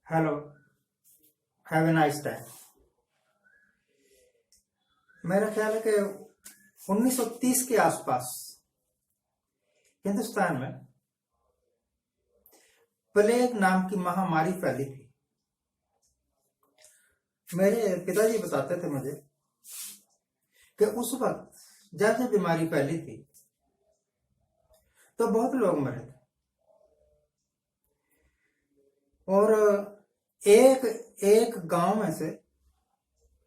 Hello, have a nice time. मेरा ख्याल है कि 1930 के आसपास हिंदुस्तान में प्लेग नाम की महामारी फैली थी। मेरे पिताजी बताते थे मुझे कि उस वक्त जब ये बीमारी फैली थी तो बहुत लोग मरे थे और एक एक गांव में से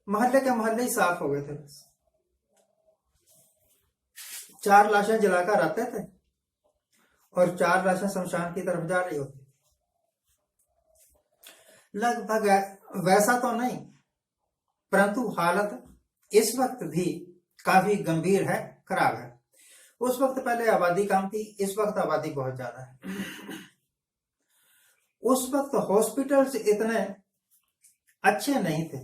मोहल्ले के मोहल्ले ही साफ हो गए थे। बस 4 लाशें जलाकर आते थे और 4 लाशें शमशान की तरफ जा रही होती। लगभग वैसा तो नहीं, परंतु हालत इस वक्त भी काफी गंभीर है, खराब है। उस वक्त पहले आबादी कम थी, इस वक्त आबादी बहुत ज्यादा है। उस वक्त हॉस्पिटल्स इतने अच्छे नहीं थे।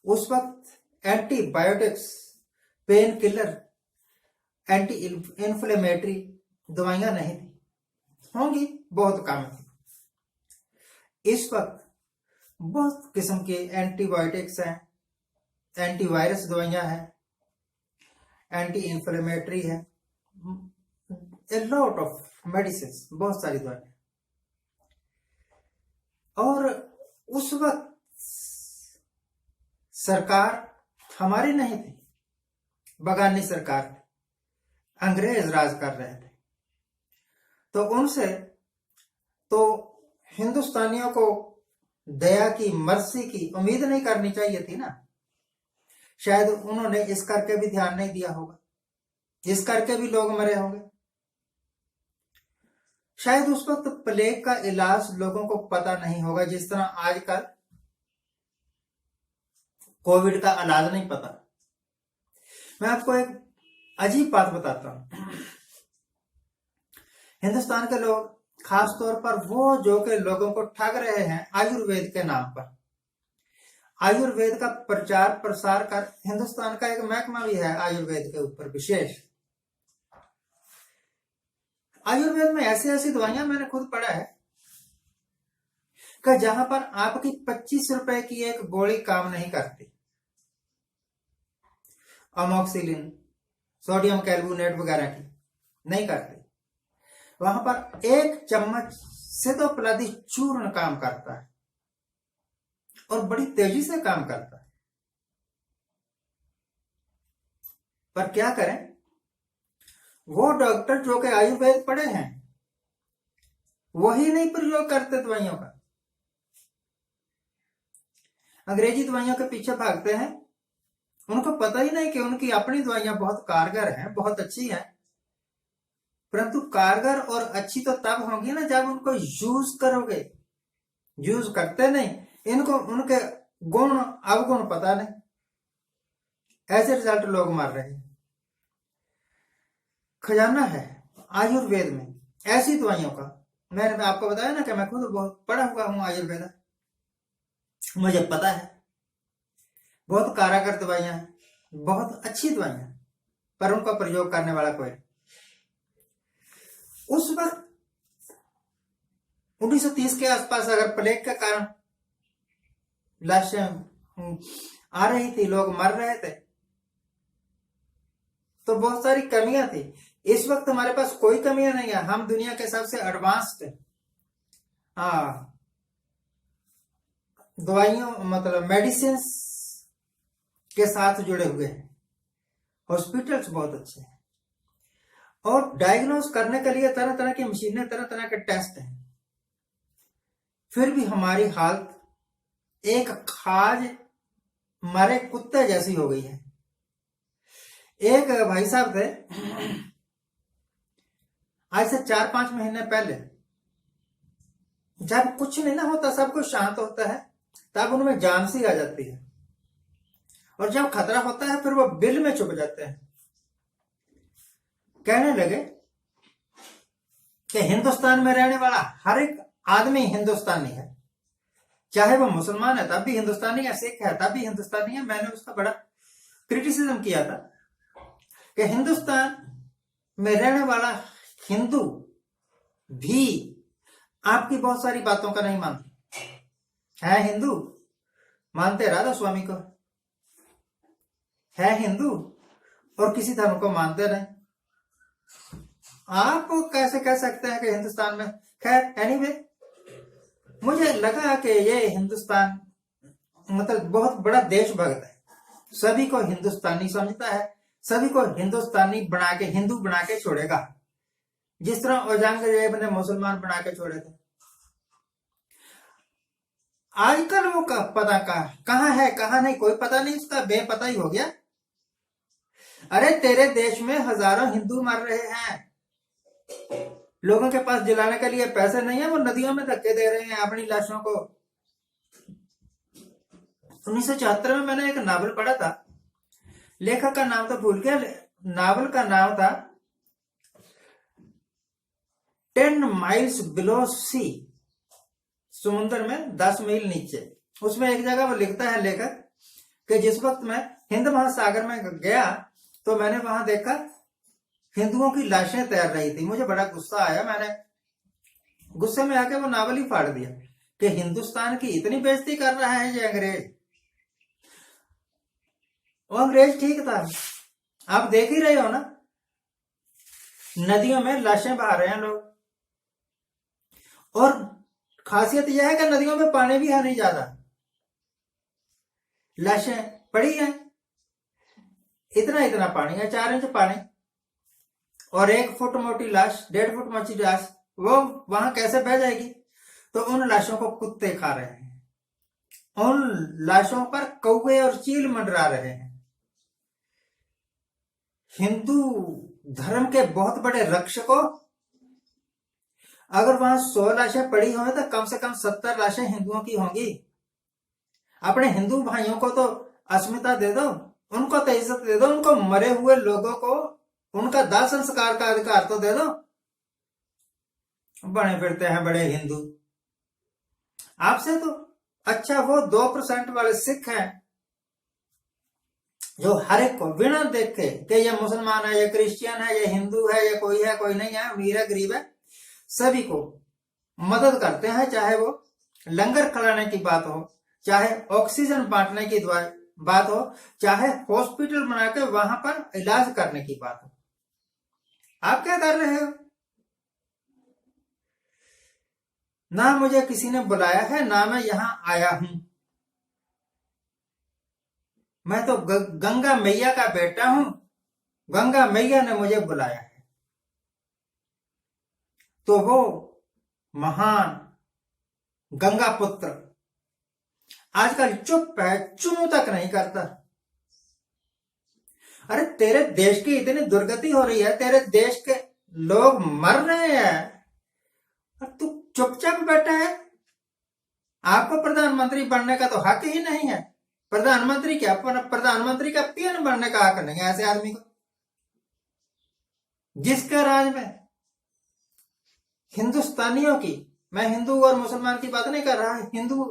उस वक्त antibiotics, pain killer, anti inflammatory दवाइयां नहीं थी, होंगी बहुत कम थी। इस वक्त बहुत किस्म के एंटीबायोटिक्स हैं, एंटीवायरस दवाइयां हैं, एंटी इन्फ्लेमेटरी है, ए लॉट ऑफ मेडिसिन, बहुत सारी दवाइयां। और उस वक्त सरकार हमारी नहीं थी, बगानी सरकार थी, अंग्रेज राज कर रहे थे। तो उनसे तो हिंदुस्तानियों को दया की, मर्सी की उम्मीद नहीं करनी चाहिए थी ना। शायद उन्होंने इस करके भी ध्यान नहीं दिया होगा, इस करके भी लोग मरे होंगे। शायद उस वक्त प्लेग का इलाज लोगों को पता नहीं होगा, जिस तरह आजकल कोविड का इलाज नहीं पता। मैं आपको एक अजीब बात बताता हूं। हिंदुस्तान के लोग, खास तौर पर वो जो के लोगों को ठग रहे हैं आयुर्वेद के नाम पर, आयुर्वेद का प्रचार प्रसार कर, हिंदुस्तान का एक महकमा भी है आयुर्वेद के ऊपर विशेष। आयुर्वेद में ऐसी ऐसी दवाइयां मैंने खुद पढ़ा है कि जहां पर आपकी 25 रुपए की एक गोली काम नहीं करती। अमोक्सिलिन, सोडियम कैल्बोनेट वगैरह की नहीं करती। वहां पर 1 चम्मच सितोप्लादी चूर्ण काम करता है और बड़ी तेजी से काम करता है। पर क्या करें, वो डॉक्टर जो कि आयुर्वेद पढ़े हैं वही नहीं प्रयोग करते दवाइयों का, अंग्रेजी दवाइयों के पीछे भागते हैं। उनको पता ही नहीं कि उनकी अपनी दवाइयां बहुत कारगर हैं, बहुत अच्छी हैं, परंतु कारगर और अच्छी तो तब होंगी ना जब उनको यूज करोगे। यूज करते नहीं, इनको उनके गुण अवगुण पता नहीं, ऐसे रिजल्ट लोग मार रहे हैं। खजाना है आयुर्वेद में ऐसी दवाइयों का। मैंने आपको बताया ना कि मैं खुद बहुत पढ़ा हुआ हूं आयुर्वेद, मुझे पता है। बहुत कारागर दवाइयां हैं, बहुत अच्छी दवाइयां, पर उनका प्रयोग करने वाला कोई। उस वक्त 1930 के आसपास अगर प्लेग के कारण लाशें आ रही थी, लोग मर रहे थे, तो बहुत सारी कमियां थी। इस वक्त हमारे पास कोई कमियां नहीं है, हम दुनिया के सबसे एडवांस्ड दवाइयों मतलब मेडिसिन के साथ जुड़े हुए हैं। हॉस्पिटल्स बहुत अच्छे हैं और डायग्नोज करने के लिए तरह तरह की मशीनें, तरह तरह के टेस्ट हैं। फिर भी हमारी हालत एक खाज मरे कुत्ते जैसी हो गई है। एक भाई साहब थे, आज से 4-5 महीने पहले, जब कुछ नहीं ना होता, सब कुछ शांत होता है, तब उनमें जान सी आ जाती है, और जब खतरा होता है फिर वो बिल में छुप जाते हैं। कहने लगे कि हिंदुस्तान में रहने वाला हर एक आदमी हिंदुस्तानी है, चाहे वो मुसलमान है तब भी हिंदुस्तानी है, सिख है तब भी हिंदुस्तानी है। मैंने उसका बड़ा क्रिटिसिज्म किया था कि हिंदुस्तान में रहने वाला हिंदू भी आपकी बहुत सारी बातों का नहीं मानता। है हिंदू, मानते राधा स्वामी को, है हिंदू और किसी धर्म को मानते नहीं। आप कैसे कह सकते हैं कि हिंदुस्तान में, खैर एनीवे, मुझे लगा कि ये हिंदुस्तान मतलब बहुत बड़ा देशभक्त है, सभी को हिंदुस्तानी समझता है, सभी को हिंदुस्तानी बना के, हिंदू बना के छोड़ेगा, जिस तरह औरंगजेब ने मुसलमान बना के छोड़े थे। आजकल वो पता कहाँ है कहाँ नहीं, कोई पता नहीं, उसका बेपता ही हो गया। अरे तेरे देश में हजारों हिंदू मर रहे हैं, लोगों के पास जलाने के लिए पैसे नहीं है, वो नदियों में धक्के दे रहे हैं अपनी लाशों को। 1974 में मैंने एक नावल पढ़ा था, लेखक का नाम तो भूल गया, नावल का नाम था 10 माइल्स बिलो सी, समुद्र में 10 मील नीचे। उसमें एक जगह वो लिखता है लेखक कि जिस वक्त मैं हिंद महासागर में गया तो मैंने वहां देखा हिंदुओं की लाशें तैर रही थी। मुझे बड़ा गुस्सा आया, मैंने गुस्से में आके वो नावल ही फाड़ दिया कि हिंदुस्तान की इतनी बेइज्जती कर रहा है ये अंग्रेज। वो अंग्रेज ठीक था, आप देख ही रहे हो ना, नदियों में लाशें बहा रहे हैं लोग, और खासियत यह है कि नदियों में पानी भी है नहीं ज्यादा, लाशें पड़ी हैं, इतना इतना पानी है, 4 इंच पानी, और 1 फुट मोटी लाश, 1.5 फुट मोटी लाश, वो वहां कैसे बह जाएगी? तो उन लाशों को कुत्ते खा रहे हैं, उन लाशों पर कौवे और चील मंडरा रहे हैं। हिंदू धर्म के बहुत बड़े रक्षकों, अगर वहां 100 लाशें पड़ी हो तो कम से कम 70 लाशें हिंदुओं की होंगी। अपने हिंदू भाइयों को तो अस्मिता दे दो, उनको तो इज्जत दे दो, उनको मरे हुए लोगों को उनका दाह संस्कार का अधिकार तो दे दो। बने फिरते हैं बड़े हिंदू। आपसे तो अच्छा वो 2% वाले सिख हैं जो हर एक को बिना देखे कि ये मुसलमान है, ये क्रिश्चियन है, ये हिंदू है, ये कोई है कोई नहीं है, अमीर है गरीब है, सभी को मदद करते हैं। चाहे वो लंगर खिलाने की बात हो, चाहे ऑक्सीजन बांटने की बात हो, चाहे हॉस्पिटल बना के वहां पर इलाज करने की बात हो। आप क्या कर रहे हो? ना मुझे किसी ने बुलाया है, ना मैं यहां आया हूं। मैं तो गंगा मैया का बेटा हूं, गंगा मैया ने मुझे बुलाया है। तो वो महान गंगा पुत्र आजकल चुप है, चुनू तक नहीं करता। अरे तेरे देश की इतनी दुर्गति हो रही है, तेरे देश के लोग मर रहे हैं और तू चुपचाप बैठा है। आपको प्रधानमंत्री बनने का तो हक ही नहीं है। प्रधानमंत्री क्या, प्रधानमंत्री का पीएन बनने का हक नहीं है ऐसे आदमी को, जिसके राज में हिंदुस्तानियों की, मैं हिंदू और मुसलमान की बात नहीं कर रहा,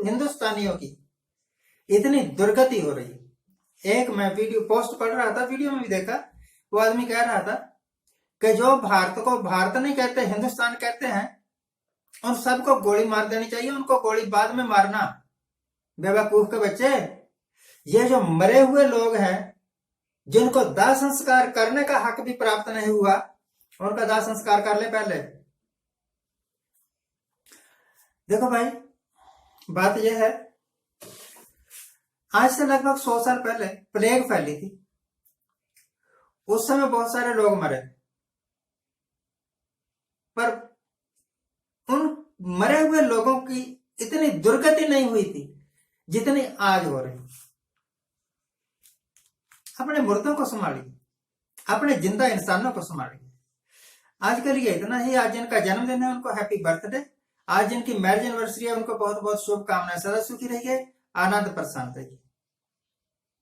हिंदुस्तानियों की इतनी दुर्गति हो रही है। एक मैं वीडियो पोस्ट पढ़ रहा था, वीडियो में भी देखा, वो आदमी कह रहा था कि जो भारत को भारत नहीं कहते, हिंदुस्तान कहते हैं, उन सबको गोली मार देनी चाहिए, उनको गोली बाद में मारना। बेवकूफ के बच्चे, ये जो मरे हुए लोग हैं जिनको दाह संस्कार करने का हक भी प्राप्त नहीं हुआ, उनका दाह संस्कार कर ले पहले। देखो भाई, बात यह है, आज से लगभग 100 साल पहले प्लेग फैली थी। उस समय बहुत सारे लोग मरे, पर उन मरे हुए लोगों की इतनी दुर्गति नहीं हुई थी जितनी आज हो रही। अपने मुर्दों को संभालिए, अपने जिंदा इंसानों को संभालिए। आज के लिए इतना ही। आज जिनका जन्मदिन है उनको हैप्पी बर्थडे, आज जिनकी मैरिज एनिवर्सरी है उनको बहुत बहुत शुभकामनाएं। सदा सुखी रहिए, आनंद प्रशांत रहिए।